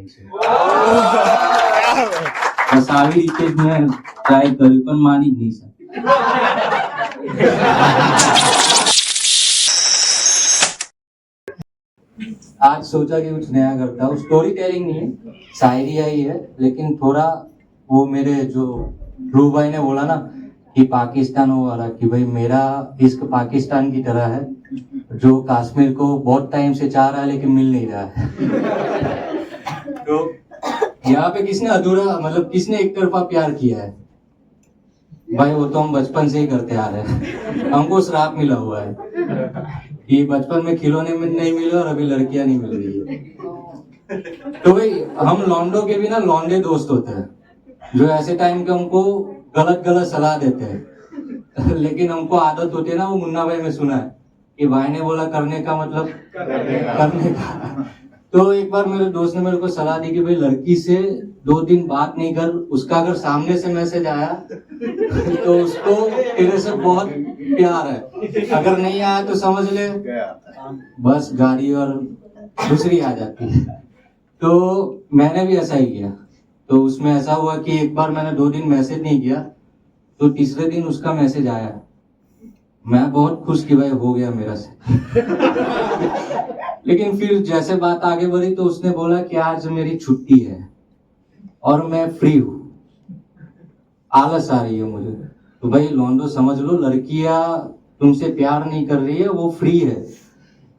જાય છે. બસ આવી રીતે જ મેં ટ્રાય કર્યું પણ માની જ નહીં શકે. आज सोचा कि कुछ नया करता हूँ. स्टोरी टेलिंग नहीं है, शायरी ही है, लेकिन थोड़ा वो मेरे जो ध्रुव भाई ने बोला ना कि पाकिस्तान वो वाला, कि भाई मेरा इश्क पाकिस्तान की तरह है जो कश्मीर को बहुत टाइम से चाह रहा है लेकिन मिल नहीं रहा है. तो यहाँ पे किसने अधूरा मतलब किसने एक तरफा प्यार किया है भाई? वो तो हम बचपन से ही करते आ रहे हैं. हमको श्राप मिला हुआ है कि बचपन में खिलौने में नहीं मिले और अभी लड़कियां नहीं मिल रही है. तो भाई हम लौंडों के भी ना लौंडे दोस्त होते हैं जो ऐसे टाइम के हमको गलत गलत सलाह देते हैं. लेकिन हमको आदत होती है ना, वो मुन्ना भाई में सुना है कि भाई ने बोला करने का मतलब करने का. तो एक बार मेरे दोस्त ने मेरे को सलाह दी कि भाई लड़की से 2 दिन बात नहीं कर, उसका अगर सामने से मैसेज आया तो उसको तेरे से बहुत प्यार है, अगर नहीं आया तो समझ ले बस गाड़ी और दूसरी आ जाती है. तो मैंने भी ऐसा ही किया. तो उसमें ऐसा हुआ कि एक बार मैंने 2 दिन मैसेज नहीं किया, तो तीसरे दिन उसका मैसेज आया. मैं बहुत खुश कि भाई हो गया मेरा से. लेकिन फिर जैसे बात आगे बढ़ी तो उसने बोला कि आज मेरी छुट्टी है और मैं फ्री हूँ, आलस आ रही है मुझे. तो भाई लौंडो समझ लो, लड़कियां तुमसे प्यार नहीं कर रही है, वो फ्री है,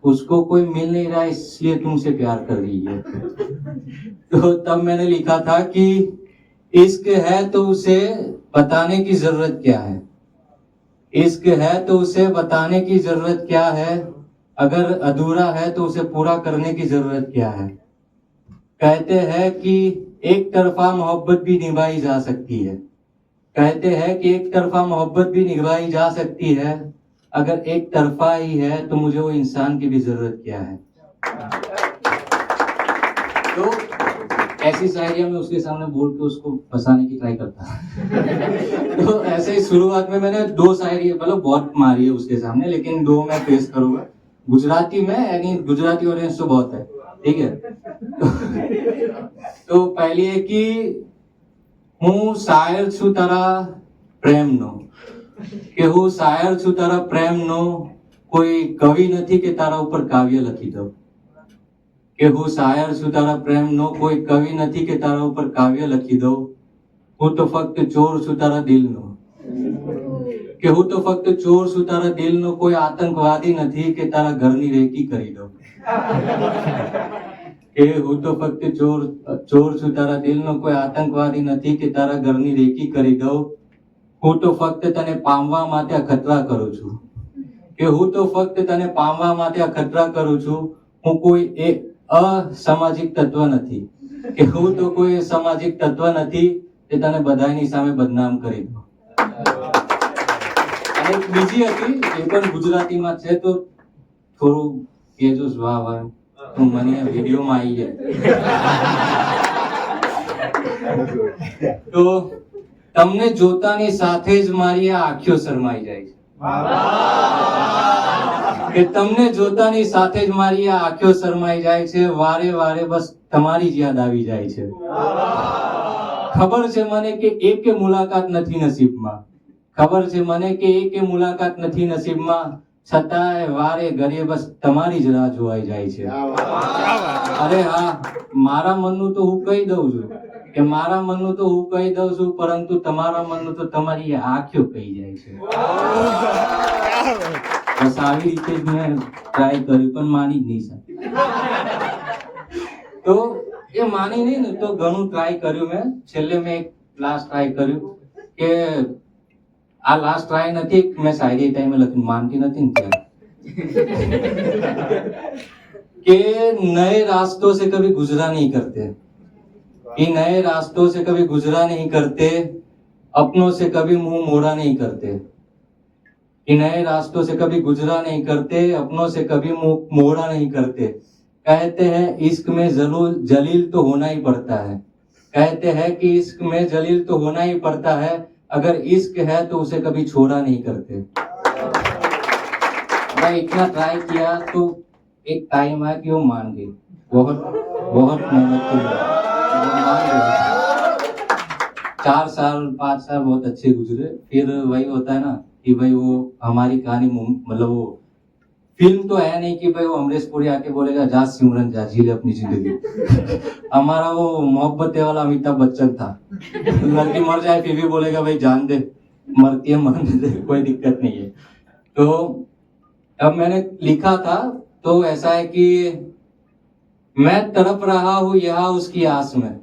उसको कोई मिल नहीं रहा है इसलिए तुमसे प्यार कर रही है. तो तब मैंने लिखा था कि इश्क है तो उसे बताने की जरूरत क्या है, इश्क है तो उसे बताने की जरूरत क्या है, अगर अधूरा है तो उसे पूरा करने की जरूरत क्या है. कहते हैं कि एक तरफा मोहब्बत भी निभाई जा सकती है, कहते हैं कि एक तरफा मोहब्बत भी निभाई जा सकती है, अगर एक तरफा ही है तो मुझे वो इंसान की भी जरूरत क्या है. तो ऐसी शायरियां मैं उसके सामने बोल के उसको फंसाने की ट्राई करता. तो ऐसे ही शुरुआत में मैंने 2 शायरी मतलब बहुत मारी है उसके सामने, लेकिन 2 मैं पेश करूंगा गुजराती में, यानी गुजराती ऑडियंस तो बहुत है, ठीक है. तो पहली है कि હું શાયર છું તારા પ્રેમનો, કે હું શાયર છું તારા પ્રેમનો, કોઈ કવિ નથી કે તારા ઉપર કાવ્ય લખી દઉં. કે હું શાયર છું તારા પ્રેમનો, કોઈ કવિ નથી કે તારા ઉપર કાવ્ય લખી દઉં. હું તો ફક્ત ચોર છું તારા દિલનો, કે હું તો ફક્ત ચોર છું તારા દિલનો, કોઈ આતંકવાદી નથી કે તારા ઘરની રેકી કરી દઉં. કે હું તો ફક્ત ચોર છું તારા દિલનો, કોઈ આતંકવાદી નથી કે તારા ઘરની રેકી કરી દઉં. હું તો ફક્ત તને પામવા માટે અખતરા કરું છું, કે હું તો ફક્ત તને પામવા માટે અખતરા કરું છું. હું કોઈ અસામાજિક તત્વ નથી, કે હું તો કોઈ સામાજિક તત્વ નથી કે તને બધાની સામે બદનામ કરી દઉં. અને એક બીજી હતી એ પણ ગુજરાતીમાં છે, તો થોડું કહેજો વાહ વાહ તો મને વિડીયોમાં આવી જાય. તો તમને જોતાની સાથે જ મારી આ આંખો શરમાઈ જાય છે, કે તમને જોતાની સાથે જ મારી આ આંખો શરમાઈ જાય છે, વારે વારે બસ તમારી જ યાદ આવી જાય છે. ખબર છે મને કે એક મુલાકાત નથી નસીબમાં, ખબર છે મને કે એક મુલાકાત નથી નસીબમાં, છતાંય વારે ઘડીએ બસ તમારી જ રાહ જોવાઈ જાય છે. અરે હા, મારા મનનું તો હું કહી દઉં છું, કે મારા મનનું તો હું કહી દઉં છું, પરંતુ તમારા મનનું તો તમારી આંખો કહી જાય છે. બસ આવી રીતે જ મેં ટ્રાય કર્યું પણ માની જ નહીં શકે. તો એ માની નહીં ને, તો ઘણું ટ્રાય કર્યું મેં. છેલ્લે મેં એક લાસ્ટ ટ્રાય કર્યું કે આ લાસ્ટ ટ્રાય નથી, મેં શાયરી ટાઈમે લખી માનતી નથી ને ત્યારે, कि नए रास्तों से कभी गुजरा नहीं करते, कि नए रास्तों से कभी गुजरा नहीं करते, अपनों से कभी मुंह मोड़ा नहीं करते, कि नए रास्तों से कभी गुजरा नहीं करते, अपनों से कभी मुंह मोड़ा नहीं करते. कहते हैं इश्क में जरूर जलील तो होना ही पड़ता है, कहते हैं कि इश्क में जलील तो होना ही पड़ता है, अगर इश्क है तो उसे कभी छोड़ा नहीं करते. मैं इतना ट्राई किया तो एक टाइम आया कि वो मान गई. बहुत बहुत मेहनत की. 4 साल 5 साल बहुत अच्छे गुजरे। फिर वही होता है ना कि भाई वो हमारी कहानी मतलब वो फिल्म तो है नहीं कि भाई वो अमरीश पुरी आके बोलेगा जा सिमरन जा जी ले अपनी जिंदगी। हमारा वो मोहब्बत वाला अमिताभ बच्चन था, लड़की मर जाए फिर भी बोलेगा भाई जान दे, मरती है मरने दे, कोई दिक्कत नहीं है। तो अब मैंने लिखा था तो ऐसा है कि मैं तड़प रहा हूँ यहाँ उसकी आस में,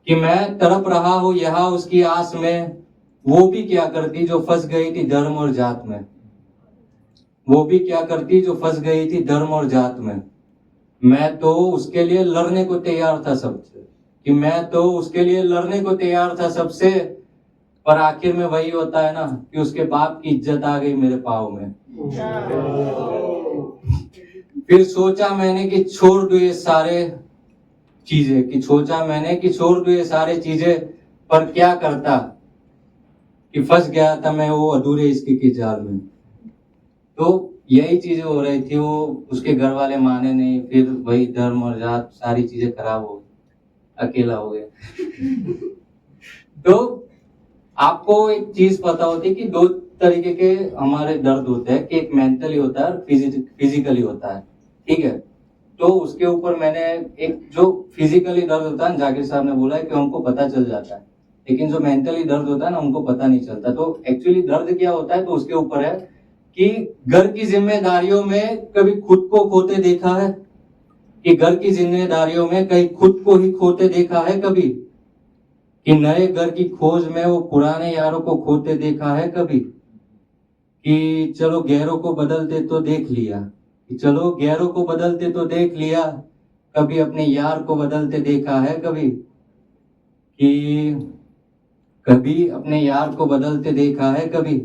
कि मैं तड़प रहा हूँ यहाँ उसकी आस में, वो भी क्या करती जो फंस गई थी धर्म और जात में, वो भी क्या करती जो फंस गई थी धर्म और जात में। मैं तो उसके लिए लड़ने को तैयार था सबसे, कि मैं तो उसके लिए लड़ने को तैयार था सबसे, पर आखिर में वही होता है ना कि उसके बाप की इज्जत आ गई मेरे पाँव में। फिर सोचा मैंने कि छोड़ दूं ये सारे चीजें, कि सोचा मैंने कि छोड़ दूं ये सारे चीजें, पर क्या करता कि फंस गया था मैं वो अधूरे इश्क के जाल में। तो यही चीजें हो रही थी, वो उसके घर वाले माने नहीं, फिर वही धर्म और जात सारी चीजें खराब हो गई, अकेला हो गया। तो आपको एक चीज पता होती है कि 2 तरीके के हमारे दर्द होते हैं, कि एक मेंटली होता है और फिजिकली होता है, ठीक है। तो उसके ऊपर मैंने एक जो फिजिकली दर्द होता है, जाकिर साहब ने बोला है कि हमको पता चल जाता है, लेकिन जो मेंटली दर्द होता है ना उनको पता नहीं चलता। तो एक्चुअली दर्द क्या होता है, तो उसके ऊपर है कि घर की जिम्मेदारियों में कभी खुद को खोते देखा है, कि घर की जिम्मेदारियों में कहीं खुद को ही खोते देखा है कभी, कि नए घर की खोज में वो पुराने यारों को खोते देखा है कभी, कि चलो गैरों को बदलते तो देख लिया, कि चलो गैरों को बदलते तो देख लिया, कभी अपने यार को बदलते देखा है कभी, कि कभी अपने यार को बदलते देखा है कभी,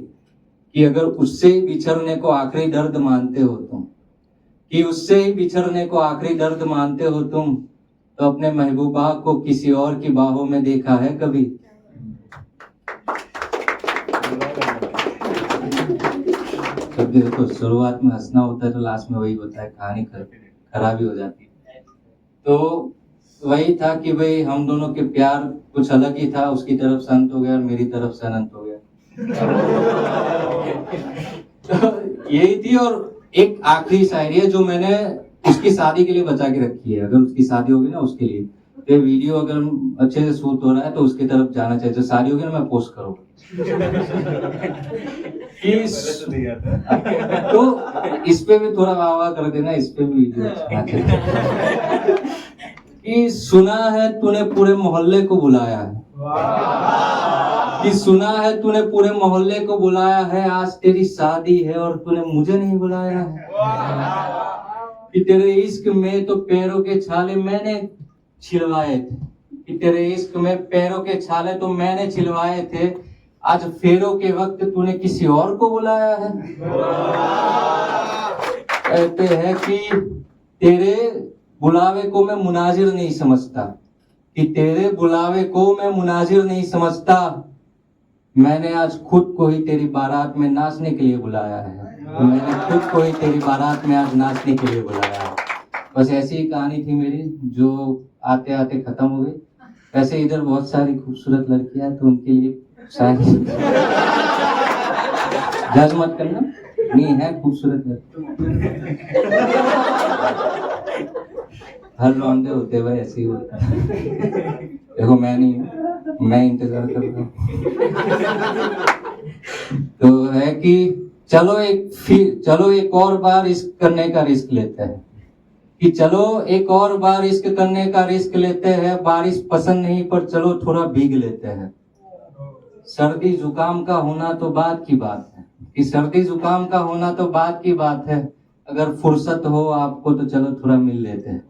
कि अगर उससे ही बिछड़ने को आखिरी दर्द मानते हो तुम, कि उससे ही बिछड़ने को आखिरी दर्द मानते हो तुम, तो अपने महबूबा को किसी और की बाहों में देखा है कभी। तो देखो शुरुआत में हंसना होता है तो लास्ट में वही होता है, कहानी खराब ही हो जाती है। तो वही था कि भाई हम दोनों के प्यार कुछ अलग ही था, उसकी तरफ से अंत हो गया और मेरी तरफ से अनंत हो गया। तो यही थी। और एक आखिरी शायरी है जो मैंने उसकी शादी के लिए बचा के रखी है, अगर उसकी शादी होगी ना उसके लिए, तो वीडियो अगर अच्छे से शूट हो रहा है तो उसकी तरफ जाना चाहिए, जो शादी होगी ना मैं पोस्ट करूँगा। तो इस पे भी थोड़ा वाह कर देना, इस पे भी वीडियो कि सुना है तूने पूरे मोहल्ले को बुलाया है, कि सुना है तूने पूरे मोहल्ले को बुलाया है, आज तेरी शादी है और तूने मुझे नहीं बुलाया है, कि तेरे इश्क में तो पैरों के छाले मैंने छिलवाए थे, कि तेरे इश्क में पैरों के छाले तो मैंने छिलवाए थे, आज फेरों के वक्त तूने किसी और को बुलाया है। कहते हैं कि तेरे बुलावे को मैं मुनाजिर नहीं समझता, कि तेरे बुलावे को मैं मुनाजिर नहीं समझता, मैंने आज खुद को ही तेरी बारात में नाचने के लिए बुलाया है, मैंने खुद को ही तेरी बारात में आज नाचने के लिए बुलाया है। बस ऐसी ही कहानी थी मेरी जो आते आते खत्म हो गई। वैसे इधर बहुत सारी खूबसूरत लड़कियां, तो उनके लिए शायद जज मत करना, नहीं है खूबसूरत लड़की, हर लौंडे होते भाई ऐसे ही होता है। देखो मैं नहीं हूँ, मैं इंतजार कर रहा हूँ। तो है कि चलो एक और बार इश्क करने का रिस्क लेते हैं, कि चलो एक और बार इश्क करने का रिस्क लेते हैं, बारिश पसंद नहीं पर चलो थोड़ा भीग लेते हैं। सर्दी जुकाम का होना तो बात की बात है, कि सर्दी जुकाम का होना तो बात की बात है, अगर फुर्सत हो आपको तो चलो थोड़ा मिल लेते हैं।